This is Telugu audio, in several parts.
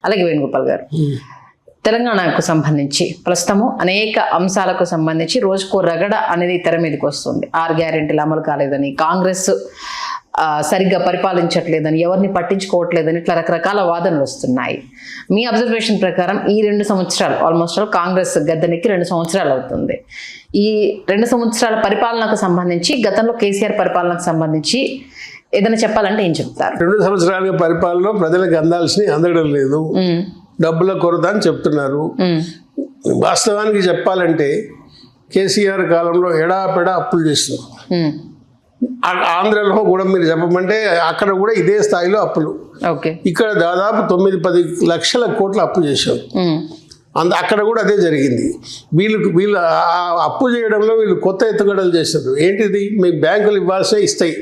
అలాగే వేణుగోపాల్ గారు, తెలంగాణకు సంబంధించి ప్రస్తుతము అనేక అంశాలకు సంబంధించి రోజుకో రగడ అనేది తెర మీదకి వస్తుంది. 6 గ్యారెంటీలు అమలు కాలేదని, కాంగ్రెస్ సరిగ్గా పరిపాలించట్లేదని, ఎవరిని పట్టించుకోవట్లేదని, ఇట్లా రకరకాల వాదనలు వస్తున్నాయి. మీ అబ్జర్వేషన్ ప్రకారం ఈ 2 సంవత్సరాలు ఆల్మోస్ట్ కాంగ్రెస్ గద్దెనెక్కి 2 సంవత్సరాలు అవుతుంది. ఈ 2 సంవత్సరాల పరిపాలనకు సంబంధించి, గతంలో కేసీఆర్ పరిపాలనకు సంబంధించి ఏదైనా చెప్పాలంటే ఏం చెప్తారు? 2 సంవత్సరాల పరిపాలనలో ప్రజలకు అందాల్సినవి అందడం లేదు, డబ్బుల కొరత అని చెప్తున్నారు. వాస్తవానికి చెప్పాలంటే కేసీఆర్ కాలంలో ఎడాపెడా అప్పులు చేస్తున్నారు. ఆంధ్రలో కూడా మీరు చెప్పమంటే అక్కడ కూడా ఇదే స్థాయిలో అప్పులు. ఇక్కడ దాదాపు 9-10 లక్షల కోట్ల అప్పు చేశారు. అక్కడ కూడా అదే జరిగింది. వీళ్ళు అప్పు చేయడంలో వీళ్ళు కొత్త ఎత్తుగడలు చేస్తారు. ఏంటిది, మీకు బ్యాంకులు ఇవ్వాల్సే ఇస్తాయి.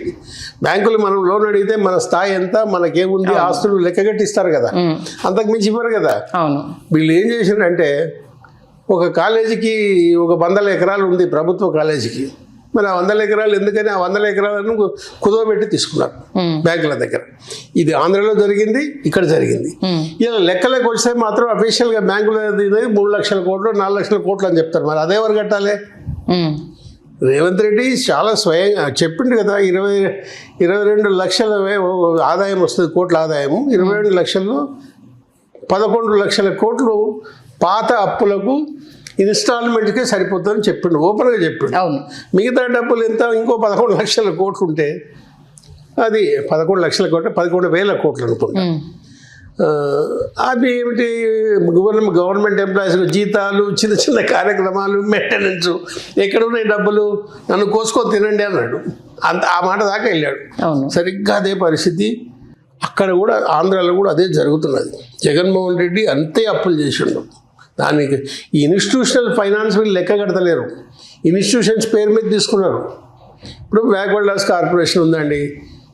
బ్యాంకులు మనం లోన్ అడిగితే మన స్థాయి ఎంత, మనకేముంది, ఆస్తులు లెక్కగట్టిస్తారు కదా, అంతకు మించి ఇవ్వరు కదా. వీళ్ళు ఏం చేశారంటే, ఒక కాలేజీకి ఒక 100 ఎకరాలు ఉంది, ప్రభుత్వ కాలేజీకి. మరి ఆ 100 ఎకరాలు ఎందుకని ఆ 100 ఎకరాలను కుదవబెట్టి తీసుకున్నారు బ్యాంకుల దగ్గర. ఇది ఆంధ్రలో జరిగింది, ఇక్కడ జరిగింది. ఇలా లెక్కలకు వస్తే మాత్రం అఫీషియల్గా బ్యాంకులో 3 లక్షల కోట్లు 4 లక్షల కోట్లు అని చెప్తారు. మరి అదే ఎవరు కట్టాలి? రేవంత్ రెడ్డి చాలా స్వయంగా చెప్పిండు కదా, 22 లక్షల ఆదాయం వస్తుంది, కోట్ల ఆదాయము. 22 లక్షల్లో 11 లక్షల కోట్లు పాత అప్పులకు ఇన్స్టాల్మెంట్కే సరిపోతుందని చెప్పిండు, ఓపెన్గా చెప్పిండు. మిగతా డబ్బులు ఎంత, ఇంకో 11 లక్షల కోట్లు ఉంటే అది 11 లక్షల కోట్లు, 11,000 కోట్లు అనుకుంటా. అది ఏమిటి, గవర్నమెంట్ ఎంప్లాయీస్కి జీతాలు, చిన్న చిన్న కార్యక్రమాలు, మెయింటెనెన్స్, ఎక్కడ ఉన్నాయి డబ్బులు, నన్ను కోసుకొని తినండి అన్నాడు. ఆ మాట దాకా వెళ్ళాడు. సరిగ్గా అదే పరిస్థితి అక్కడ కూడా, ఆంధ్రాలో కూడా అదే జరుగుతున్నది. జగన్మోహన్ రెడ్డి అంతే అప్పులు చేసిండు. దానికి ఈ ఇన్స్టిట్యూషనల్ ఫైనాన్స్ వీళ్ళు లెక్క కడతలేరు. ఇన్స్టిట్యూషన్స్ పేరు మీద తీసుకున్నారు. ఇప్పుడు బ్యాక్వర్డ్ క్లాస్ కార్పొరేషన్ ఉందండి,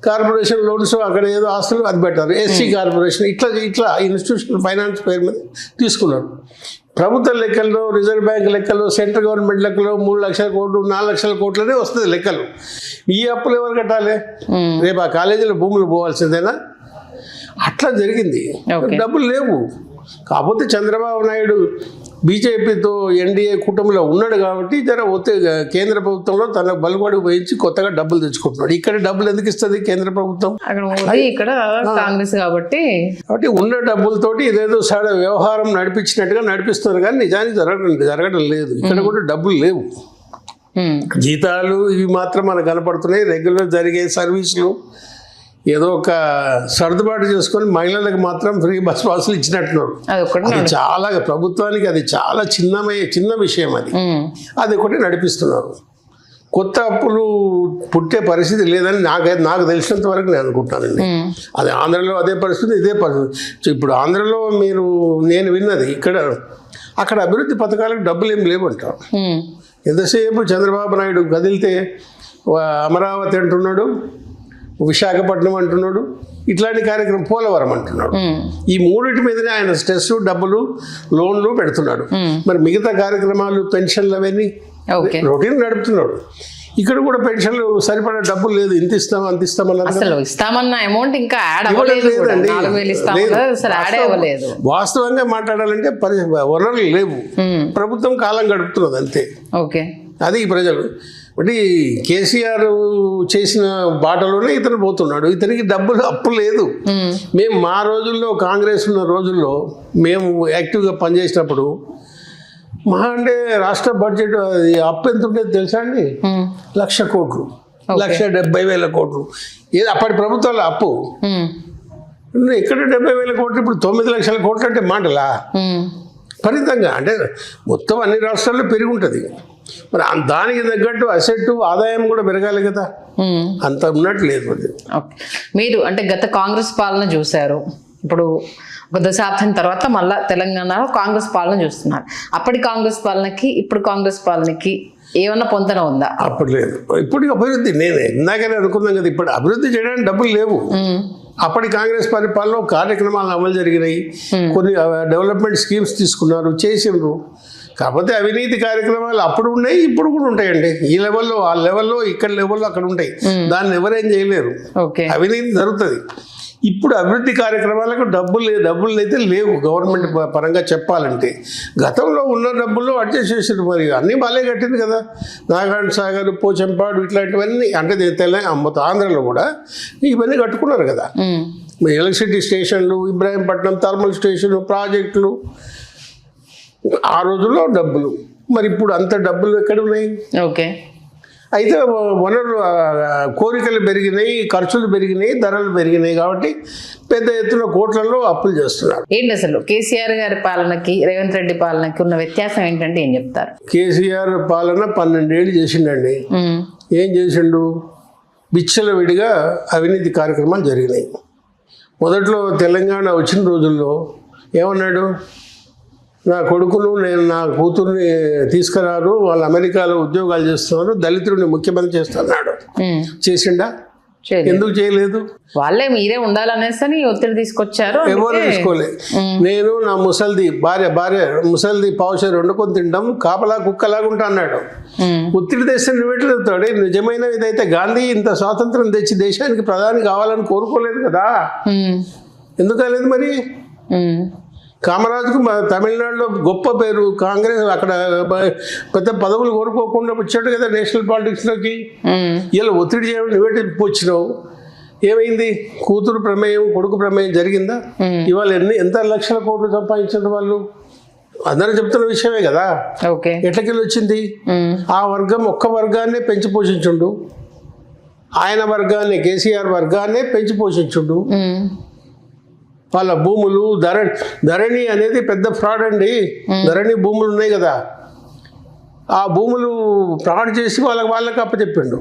కార్పొరేషన్ లోన్స్ అక్కడ ఏదో ఆస్తులు అది పెట్టారు. ఎస్సీ కార్పొరేషన్ ఇట్లా ఇన్స్టిట్యూషనల్ ఫైనాన్స్ పేరు మీద తీసుకున్నారు. ప్రభుత్వ లెక్కల్లో, రిజర్వ్ బ్యాంక్ లెక్కల్లో, సెంట్రల్ గవర్నమెంట్ లెక్కలో 3 లక్షల కోట్లు 4 లక్షల కోట్లనే వస్తుంది లెక్కలు. ఈ అప్పులు ఎవరు కట్టాలి? రేపు ఆ కాలేజీలో భూములు పోవాల్సిందేనా? అట్లా జరిగింది. డబ్బులు లేవు. కాకపోతే చంద్రబాబు నాయుడు బీజేపీతో ఎన్డీఏ కూటమిలో ఉన్నాడు కాబట్టి కేంద్ర ప్రభుత్వంలో తన బలుబడి వహించి కొత్తగా డబ్బులు తెచ్చుకుంటున్నాడు. ఇక్కడ డబ్బులు ఎందుకు ఇస్తుంది కేంద్ర ప్రభుత్వం? ఇక్కడ కాంగ్రెస్ కాబట్టి ఉన్న డబ్బులతోటి ఇదేదో వ్యవహారం నడిపించినట్టుగా నడిపిస్తున్నారు, కానీ నిజానికి జరగడం లేదు. ఇక్కడ కూడా డబ్బులు లేవు. జీతాలు ఇవి మాత్రం మనకు కనపడుతున్నాయి. రెగ్యులర్ జరిగే సర్వీసులు ఏదో ఒక సర్దుబాటు చేసుకొని మహిళలకు మాత్రం ఫ్రీ బస్ పాసులు ఇచ్చినట్టున్నారు. అది చాలా ప్రభుత్వానికి అది చాలా చిన్న విషయం. అది ఒకటి నడిపిస్తున్నారు. కొత్త అప్పులు పుట్టే పరిస్థితి లేదని నాకు తెలిసినంత వరకు నేను అనుకుంటానండి. అది ఆంధ్రలో అదే పరిస్థితి, ఇదే పరిస్థితి. ఇప్పుడు ఆంధ్రలో నేను విన్నది, అక్కడ అభివృద్ధి పథకాలకు డబ్బులు ఏం లేవంటారు. ఎంతసేపు చంద్రబాబు నాయుడు కదిలితే అమరావతి అంటున్నాడు, విశాఖపట్నం అంటున్నాడు, ఇట్లాంటి కార్యక్రమం, పోలవరం అంటున్నాడు. ఈ మూడింటి మీదనే ఆయన స్ట్రెస్, డబ్బులు, లోన్లు పెడుతున్నాడు. మరి మిగతా కార్యక్రమాలు, పెన్షన్లు అవన్నీ రొటీన్ నడుపుతున్నాడు. ఇక్కడ కూడా పెన్షన్లు సరిపడా డబ్బులు లేదు. ఇంత ఇస్తాం అంత ఇస్తామన్న అమౌంట్ ఇంకా వాస్తవంగా మాట్లాడాలంటే వనరులు లేవు. ప్రభుత్వం కాలం గడుపుతున్నది అంతే. అది ప్రజలు అంటే కేసీఆర్ చేసిన బాటలోనే ఇతను పోతున్నాడు. ఇతనికి డబ్బులు అప్పు లేదు. మేము మా రోజుల్లో, కాంగ్రెస్ ఉన్న రోజుల్లో మేము యాక్టివ్గా పనిచేసినప్పుడు మహా అంటే రాష్ట్ర బడ్జెట్ అప్పు ఎంత ఉండేది తెలుసా అండి? 1,00,000 కోట్లు, 1,70,000 కోట్లు. అప్పటి ప్రభుత్వాల అప్పు. ఇక్కడ 70,000 కోట్లు, ఇప్పుడు 9 లక్షల కోట్లు అంటే మాటలా? ఫలితంగా అంటే మొత్తం అన్ని రాష్ట్రాల్లో పెరిగి ఉంటుంది. మరి దానికి తగ్గట్టు అసెట్, ఆదాయం కూడా పెరగాలి కదా, అంత ఉన్నట్లేదు. మీరు అంటే గత కాంగ్రెస్ పాలన చూశారు, ఇప్పుడు ఒక దశాబ్దం తర్వాత మళ్ళా తెలంగాణలో కాంగ్రెస్ పాలన చూస్తున్నారు. అప్పటి కాంగ్రెస్ పాలనకి ఇప్పుడు కాంగ్రెస్ పాలనకి ఏమన్నా పొంతన ఉందా? అప్పుడు లేదు. ఇప్పుడు అభివృద్ధి నేను ఇందాకనే అనుకున్నాం కదా, ఇప్పుడు అభివృద్ధి చేయడానికి డబ్బులు లేవు. అప్పటి కాంగ్రెస్ పరిపాలనలో కార్యక్రమాలు అమలు జరిగినాయి, కొన్ని డెవలప్మెంట్ స్కీమ్స్ తీసుకున్నారు, చేసిండ్రు. కాకపోతే అవినీతి కార్యక్రమాలు అప్పుడు ఉన్నాయి, ఇప్పుడు కూడా ఉంటాయండి. ఈ లెవెల్లో, ఆ లెవెల్లో, ఇక్కడ లెవెల్లో అక్కడ ఉంటాయి. దాన్ని ఎవరేం చేయలేరు. అవినీతి జరుగుతుంది. ఇప్పుడు అభివృద్ధి కార్యక్రమాలకు డబ్బులు అయితే లేవు గవర్నమెంట్ పరంగా చెప్పాలంటే. గతంలో ఉన్న డబ్బుల్లో అడ్జస్ట్ చేసారు. మరి అన్నీ బాగా కట్టింది కదా, నాగార్జున సాగర్, పోచంపాడు ఇట్లాంటివన్నీ. అంటే మొత్తం ఆంధ్రలో కూడా ఇవన్నీ కట్టుకున్నారు కదా. ఎలక్ట్రిసిటీ స్టేషన్లు, ఇబ్రాహీంపట్నం థర్మల్ స్టేషన్, ప్రాజెక్టులు. ఆ రోజుల్లో డబ్బులు. మరి ఇప్పుడు అంత డబ్బులు ఎక్కడ ఉన్నాయి? ఓకే. అయితే వనరులు, కోరికలు పెరిగినాయి, ఖర్చులు పెరిగినాయి, ధరలు పెరిగినాయి. కాబట్టి పెద్ద ఎత్తున కోట్లలో అప్పులు చేస్తున్నారు. ఏంటి అసలు కేసీఆర్ గారి పాలనకి రేవంత్ రెడ్డి పాలనకి ఉన్న వ్యత్యాసం ఏంటంటే ఏం చెప్తారు? కేసీఆర్ పాలన 12 ఏళ్ళు చేసిండండి. ఏం చేసిండు? విచ్చలవిడిగా అవినీతి కార్యక్రమాలు జరిగినాయి. మొదట్లో తెలంగాణ వచ్చిన రోజుల్లో ఏమన్నాడు? నా కొడుకును నా కూతుర్ని తీసుకురారు, వాళ్ళు అమెరికాలో ఉద్యోగాలు చేస్తున్నారు, దళితుడిని ముఖ్యమంత్రి చేస్తున్నాడు. చేసిండా? ఎందుకు చేయలేదు? వాళ్ళే మీరే ఉండాలనేసి ఒత్తిడి తీసుకొచ్చారు. ఎవరు తీసుకోలే. నేను నా భార్య ముసలిది పావుషేరు వండుకొని తింటాం, కాపలా కుక్కలాగా ఉంటా అన్నాడు. ఒత్తిడి తెస్తే నువ్వెట్లవుతాడు? నిజమైన ఇదైతే గాంధీ ఇంత స్వాతంత్రం తెచ్చి దేశానికి ప్రధాని కావాలని కోరుకోలేదు కదా. ఎందుకు కాలేదు మరి? కామరాజుకు తమిళనాడులో గొప్ప పేరు, కాంగ్రెస్ అక్కడ పెద్ద పదవులు కోరుకోకుండా వచ్చాడు కదా నేషనల్ పాలిటిక్స్లోకి. ఇలా ఒత్తిడి చేయడం నువ్వేటి వచ్చినావు? ఏమైంది? కూతురు ప్రమేయం, కొడుకు ప్రమేయం జరిగిందా? ఇవాళ ఎంత లక్షల కోట్లు సంపాదించారు వాళ్ళు? అందరూ చెప్తున్న విషయమే కదా. ఎట్లకెళ్ళి వచ్చింది? ఆ వర్గం ఒక్క వర్గాన్నే పెంచి పోషించుండు. ఆయన వర్గాన్ని, కేసీఆర్ వర్గాన్నే పెంచి పోషించుండు. వాళ్ళ భూములు, ధరణి అనేది పెద్ద ఫ్రాడ్ అండి. ధరణి భూములు ఉన్నాయి కదా, ఆ భూములు ఫ్రాడ్ చేసి వాళ్ళకి అప్పచెప్పిండు.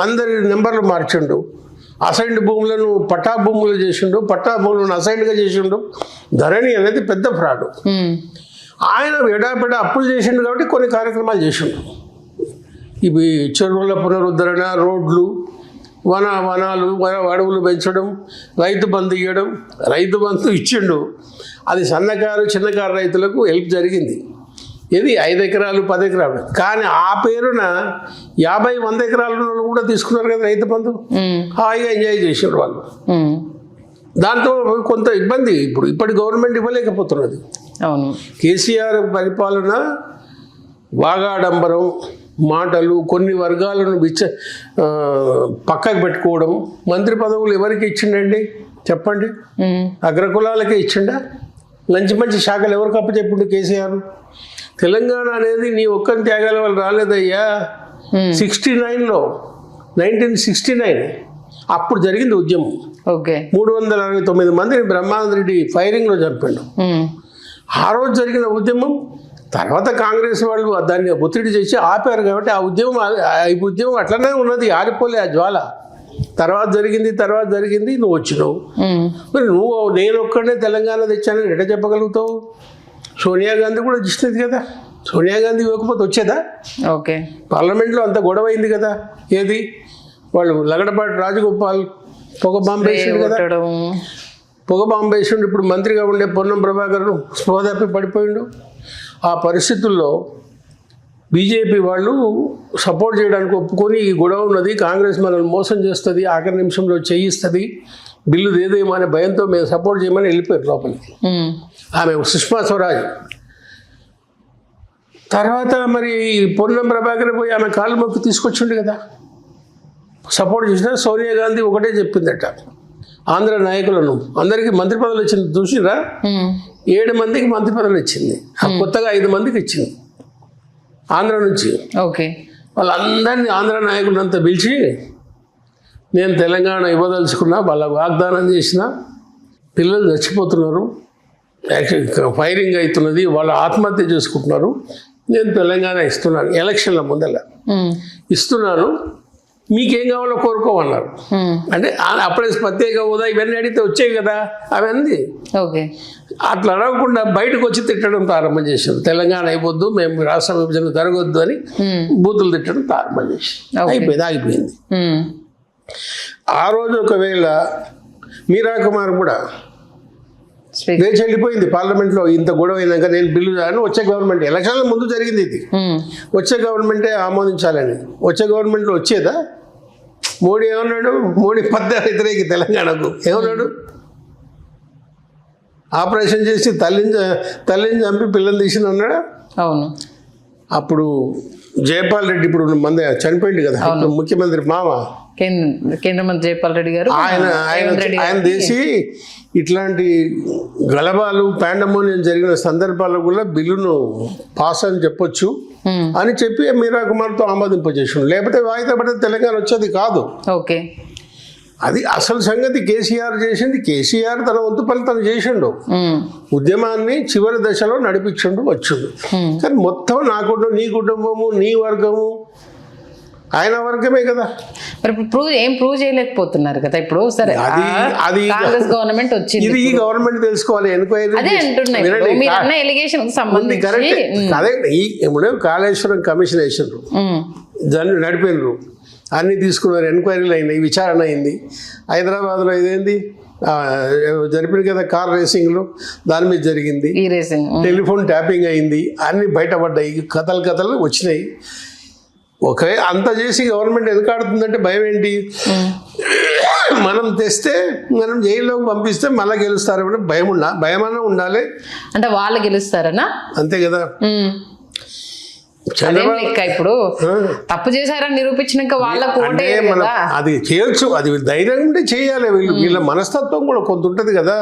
అందరి నెంబర్లు మార్చిండు. అసైన్డ్ భూములను పట్టా భూములు చేసిండు, పట్టా భూములను అసైన్డ్గా చేసిండు. ధరణి అనేది పెద్ద ఫ్రాడ్. ఆయన ఎడాపెడా అప్పులు చేసిండు కాబట్టి కొన్ని కార్యక్రమాలు చేసిండు. ఇవి చెరువుల పునరుద్ధరణ, రోడ్లు, వనాలు, అడవులు పెంచడం, రైతు బంధు ఇవ్వడం. రైతు బంధు ఇచ్చిండు, అది సన్నకారు చిన్నకారు రైతులకు హెల్ప్ జరిగింది. ఇది 5 ఎకరాలు 10 ఎకరాలు. కానీ ఆ పేరున 50-100 ఎకరాల కూడా తీసుకున్నారు కదా రైతు బంధు. హాయిగా ఎంజాయ్ చేసారు వాళ్ళు. దాంతో కొంత ఇబ్బంది ఇప్పటి గవర్నమెంట్ ఇవ్వలేకపోతున్నది. అవును. కేసీఆర్ పరిపాలన వాగాడంబరం, మాటలు, కొన్ని వర్గాలను పక్కకు పెట్టుకోవడం. మంత్రి పదవులు ఎవరికి ఇచ్చిండండి చెప్పండి? అగ్రకులాలకే ఇచ్చిండా? మంచి శాఖలు ఎవరికి అప్పచెప్పిండు కేసీఆర్? తెలంగాణ అనేది నీ ఒక్కరి త్యాగాల వల్ల రాలేదయ్యా. 1969 అప్పుడు జరిగింది ఉద్యమం. 369 మందిని బ్రహ్మానంద రెడ్డి ఫైరింగ్లో చంపాడు. ఆ రోజు జరిగిన ఉద్యమం తర్వాత కాంగ్రెస్ వాళ్ళు దాన్ని ఒత్తిడి చేసి ఆపారు. కాబట్టి ఆ ఉద్యమం అట్లనే ఉన్నది, ఆరిపోలే ఆ జ్వాల. తర్వాత జరిగింది, నువ్వు వచ్చినావు. మరి నేను ఒక్కడనే తెలంగాణ తెచ్చానని ఎట్లా చెప్పగలుగుతావు? సోనియా గాంధీ కూడా ఇచ్చినది కదా. సోనియా గాంధీ ఇవ్వకపోతే వచ్చేదా? పార్లమెంట్లో అంత గొడవ అయింది కదా. ఏది? వాళ్ళు లగడపాటి రాజగోపాల్ పొగ బాంబు వేసిండు కదా. పొగ బాంబు వేసిండు. ఇప్పుడు మంత్రిగా ఉండే పొన్నం ప్రభాకర్ స్పృహ తప్పి పడిపోయిండు. ఆ పరిస్థితుల్లో బీజేపీ వాళ్ళు సపోర్ట్ చేయడానికి ఒప్పుకొని, ఈ గొడవ ఉన్నది, కాంగ్రెస్ మనల్ని మోసం చేస్తుంది, ఆఖరి నిమిషంలో చేయిస్తుంది, బిల్లు ఏదేమో అనే భయంతో మేము సపోర్ట్ చేయమని వెళ్ళిపోయారు లోపలికి. ఆమె సుష్మా స్వరాజ్. తర్వాత మరి పొన్నం ప్రభాకర్ పోయి ఆమె కాళ్ళు మొక్కి తీసుకొచ్చిండు కదా, సపోర్ట్ చేసిన. సోనియా గాంధీ ఒకటే చెప్పిందట, ఆంధ్ర నాయకులను అందరికీ మంత్రి పదవులు వచ్చింది చూసిరా. 7 మందికి మంత్రి పదవులు ఇచ్చింది. కొత్తగా 5 మందికి ఇచ్చింది ఆంధ్ర నుంచి. వాళ్ళందరినీ ఆంధ్ర నాయకులంతా పిలిచి, నేను తెలంగాణ ఇవ్వదలుచుకున్నా, వాళ్ళకు వాగ్దానం చేసిన, పిల్లలు చచ్చిపోతున్నారు, ఫైరింగ్ అవుతున్నది, వాళ్ళు ఆత్మహత్య చేసుకుంటున్నారు, నేను తెలంగాణ ఇస్తున్నాను, ఎలక్షన్ల ముందర ఇస్తున్నాను, మీకేం కావాలో కోరుకోమన్నారు. అంటే అప్పుడే ప్రత్యేక హోదా ఇవన్నీ అడిగితే వచ్చాయి కదా అవన్నీ. అట్లా అడగకుండా బయటకు వచ్చి తిట్టడం ప్రారంభం చేశారు. తెలంగాణ అయిపోద్దు, మేము రాష్ట్ర విభజన జరగొద్దు అని బూతులు తిట్టడం ప్రారంభం చేశారు. ఆగిపోయింది. ఆ రోజు ఒకవేళ మీరా కుమార్ కూడా లేచి వెళ్ళిపోయింది పార్లమెంట్లో. ఇంత గొడవ అయినాక నేను బిల్లు అని వచ్చే గవర్నమెంట్, ఎలక్షన్ల ముందు జరిగింది ఇది, వచ్చే గవర్నమెంటే ఆమోదించాలని. వచ్చే గవర్నమెంట్లో వచ్చేదా? మోడీ ఏమన్నాడు? మోడీ 10 వ్యతిరేకి తెలంగాణకు ఏమన్నాడు? ఆపరేషన్ చేసి తల్లిని చంపి పిల్లలు తీసిన అన్నాడా? అవును. అప్పుడు జయపాల్ రెడ్డి ఇప్పుడు మంది చనిపోయింది కదా, ఇప్పుడు ముఖ్యమంత్రి మామ కేంద్ర మంత్రి జయపాల్ రెడ్డి గారు ఆయన తీసి ఇట్లాంటి గలభాలు పాండమోనియం జరిగిన సందర్భాల్లో కూడా బిల్లును పాస్ అని చెప్పొచ్చు అని చెప్పి మీరా కుమార్తో ఆమోదింపజేసాడు. లేకపోతే వాయిదా పడితే తెలంగాణ వచ్చేది కాదు. ఓకే, అది అసలు సంగతి కేసీఆర్ చేసింది. కేసీఆర్ తన వంతు పని తను చేసిండు, ఉద్యమాన్ని చివరి దశలో నడిపించిండు వచ్చిండు. కానీ మొత్తం నా కుటుంబం, నీ కుటుంబము, నీ వర్గము, ఆయన వర్గమే కదా. మరి ఏం ప్రూవ్ చేయలేకపోతున్నారు కదా ఇప్పుడు. సరే, అది కాంగ్రెస్ గవర్నమెంట్ వచ్చింది, ఇది ఈ గవర్నమెంట్ తెలుసుకోవాలి. ఎన్క్వైరీ అదే అంటున్నాయి ఎలిగేషన్ సంబంధించి. కరెక్ట్. అదే ఇప్పుడు కాళేశ్వరం కమిషన్ వేసిండ్రు, దాన్ని నడిపినరు, అన్నీ తీసుకున్నారు, ఎంక్వైరీలు అయినాయి, విచారణ అయింది. హైదరాబాద్లో ఇదేంది జరిపింది కదా కార్ రేసింగ్లో, దాని మీద జరిగింది. టెలిఫోన్ ట్యాపింగ్ అయింది, అన్నీ బయటపడ్డాయి, కథలు వచ్చినాయి. ఒకే అంత చేసి గవర్నమెంట్ ఎందుకు ఆడుతుందంటే భయం ఏంటి? మనం తెస్తే మనం జైల్లోకి పంపిస్తే మళ్ళీ గెలుస్తారని భయమన్నా ఉండాలి. అంటే వాళ్ళు గెలుస్తారనా? అంతే కదా. ఇప్పుడు తప్పు చేశారని నిరూపించినాక వాళ్ళకు అది చేయొచ్చు, అది ధైర్యం ఉంటే చేయాలి. వీళ్ళ మనస్తత్వం కూడా కొంత ఉంటది కదా.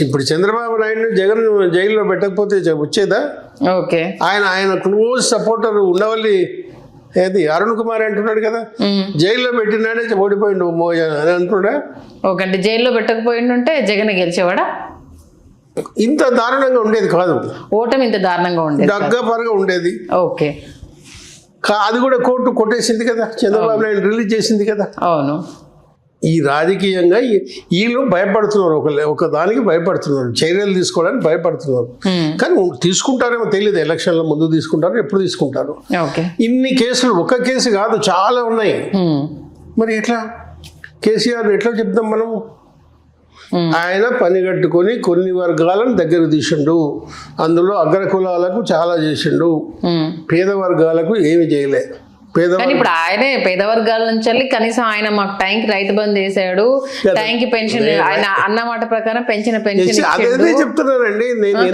ఇప్పుడు చంద్రబాబు నాయుడు జగన్ జైల్లో పెట్టకపోతే వచ్చేదా? ఓకే, ఆయన క్లోజ్ సపోర్టర్ ఉండవల్లి ఏది అరుణ్ కుమార్ అంటున్నాడు కదా, జైల్లో పెట్టినాడే ఓడిపోయిండు అని అంటున్నా. ఓకే, అంటే జైల్లో పెట్టకపోయిండుంటే జగన్ గెలిచేవాడా? ఇంత దారుణంగా ఉండేది కాదు, ఓటమి ఇంత దారుణంగా ఉండేది, దగ్గపరగా ఉండేది. ఓకే, అది కూడా కోర్టు కొట్టేసింది కదా, చంద్రబాబు నాయుడు రిలీజ్ చేసింది కదా. అవును. ఈ రాజకీయంగా వీళ్ళు భయపడుతున్నారు, ఒక దానికి భయపడుతున్నారు, చర్యలు తీసుకోవడానికి భయపడుతున్నారు. కానీ తీసుకుంటారేమో తెలియదు, ఎలక్షన్ల ముందు తీసుకుంటారు, ఎప్పుడు తీసుకుంటారు. ఇన్ని కేసులు, ఒక కేసు కాదు, చాలా ఉన్నాయి. మరి ఎట్లా కేసీఆర్ ఎట్లా చెప్తాం మనం? ఆయన పని కట్టుకొని కొన్ని వర్గాలను దగ్గర తీసిండు, అందులో అగ్రకులాలకు చాలా చేసిండు, పేద వర్గాలకు ఏమి చేయలే. ఇప్పుడు ఆయనే పేద వర్గాల నుంచి కనీసం ఆయన మాకు టైంకి రైతు బంధు చేశాడు, టైంకి పెన్షన్, ఆయన అన్నమాట ప్రకారం పెంచిన పెన్షన్ చెప్తున్నానండి,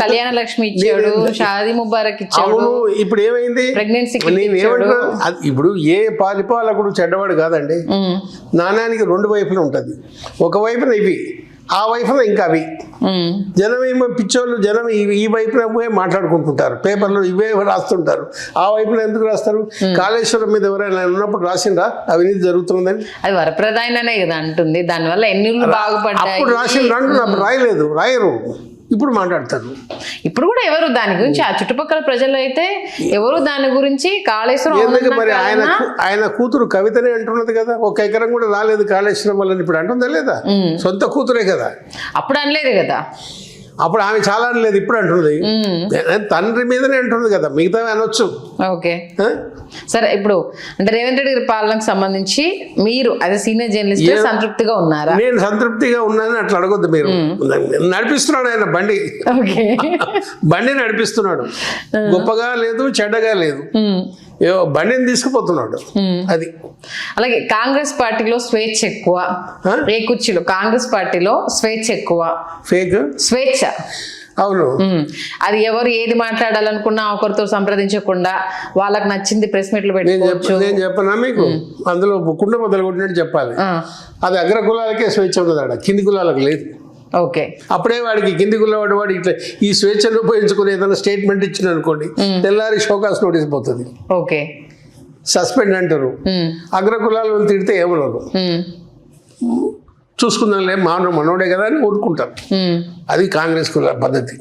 కళ్యాణ లక్ష్మి ఇచ్చాడు, షాదీ ముబారక్ ఇచ్చాడు. ఇప్పుడు ఏమైంది? ప్రెగ్నెన్సీ. ఇప్పుడు ఏ పరిపాలకుడు చెడ్డవాడు కాదండి. నాణ్యానికి రెండు వైపులు ఉంటది. ఒక వైపున ఇవి, ఆ వైపున ఇంకా అవి. జనం ఏమో పిచ్చోళ్ళు, జనం ఈ వైపున పోయి మాట్లాడుకుంటుంటారు, పేపర్లో ఇవే రాస్తుంటారు. ఆ వైపున ఎందుకు రాస్తారు? కాళేశ్వరం మీద ఎవరైనా ఉన్నప్పుడు రాసిండ్రా అవినీతి జరుగుతుందని? అది వరప్రదాయనే కదా అంటుంది, దానివల్ల ఎన్ని బాగుపడ్డాయి. అప్పుడు రాసిండ్రా అంటున్నారు, రాయలేదు, రాయరు, ఇప్పుడు మాట్లాడతారు. ఇప్పుడు కూడా ఎవరు దాని గురించి, ఆ చుట్టుపక్కల ప్రజలు అయితే ఎవరు దాని గురించి కాళేశ్వరం. మరి ఆయన కూతురు కవితనే అంటున్నది కదా, ఒక ఎకరం కూడా రాలేదు కాళేశ్వరం వల్ల, ఇప్పుడు అంటుందా లేదా? సొంత కూతురే కదా, అప్పుడు అనలేదు కదా. అప్పుడు ఆమె చాలా అనలేదు, ఇప్పుడు అంటున్నది. తండ్రి మీదనే అంటున్నది కదా, మిగతా అనొచ్చు. ఓకే, సరే. ఇప్పుడు అంటే రేవంత్ రెడ్డి గారి పాలనకు సంబంధించి మీరు అదే సీనియర్ జర్నలిస్ట్ సంతృప్తిగా ఉన్నారా? నేను సంతృప్తిగా ఉన్నానని అట్లా అడగొద్దు మీరు. నడిపిస్తున్నాడు ఆయన బండి, బండి నడిపిస్తున్నాడు, గొప్పగా లేదు, చెడ్డగా లేదు, బండిని తీసుకుపోతున్నాడు. అది అలాగే కాంగ్రెస్ పార్టీలో స్వేచ్ఛ ఎక్కువ, ఏ కుర్చీలో కాంగ్రెస్ పార్టీలో స్వేచ్ఛ ఎక్కువ, ఫేక్ స్వేచ్ఛ. అవును, అది ఎవరు ఏది మాట్లాడాలనుకున్నా ఒకరితో సంప్రదించకుండా వాళ్ళకి నచ్చింది ప్రెస్ మీట్లు పెట్టుకోవచ్చు. నేను చెప్పనా మీకు, అందులో కుండ మొదలు కొట్టినట్టు చెప్పాలి. అది అగ్ర కులాలకే స్వేచ్ఛ ఉన్నది, ఆడ కింది కులాలకు లేదు. ఓకే, అప్పుడే వాడికి కింది కులవాడు వాడు ఇట్లా ఈ స్వేచ్ఛను ఉపయోగించుకుని ఏదైనా స్టేట్మెంట్ ఇచ్చిన అనుకోండి, తెల్లారి షోకాస్ నోటీస్ పోతుంది. ఓకే, సస్పెండ్ అంటారు. అగ్ర కులాలను తిడితే ఏమన్నారు, చూసుకుందాంలే, మనోడే కదా అని ఊరుకుంటారు. అది కాంగ్రెస్ కుల పద్ధతి.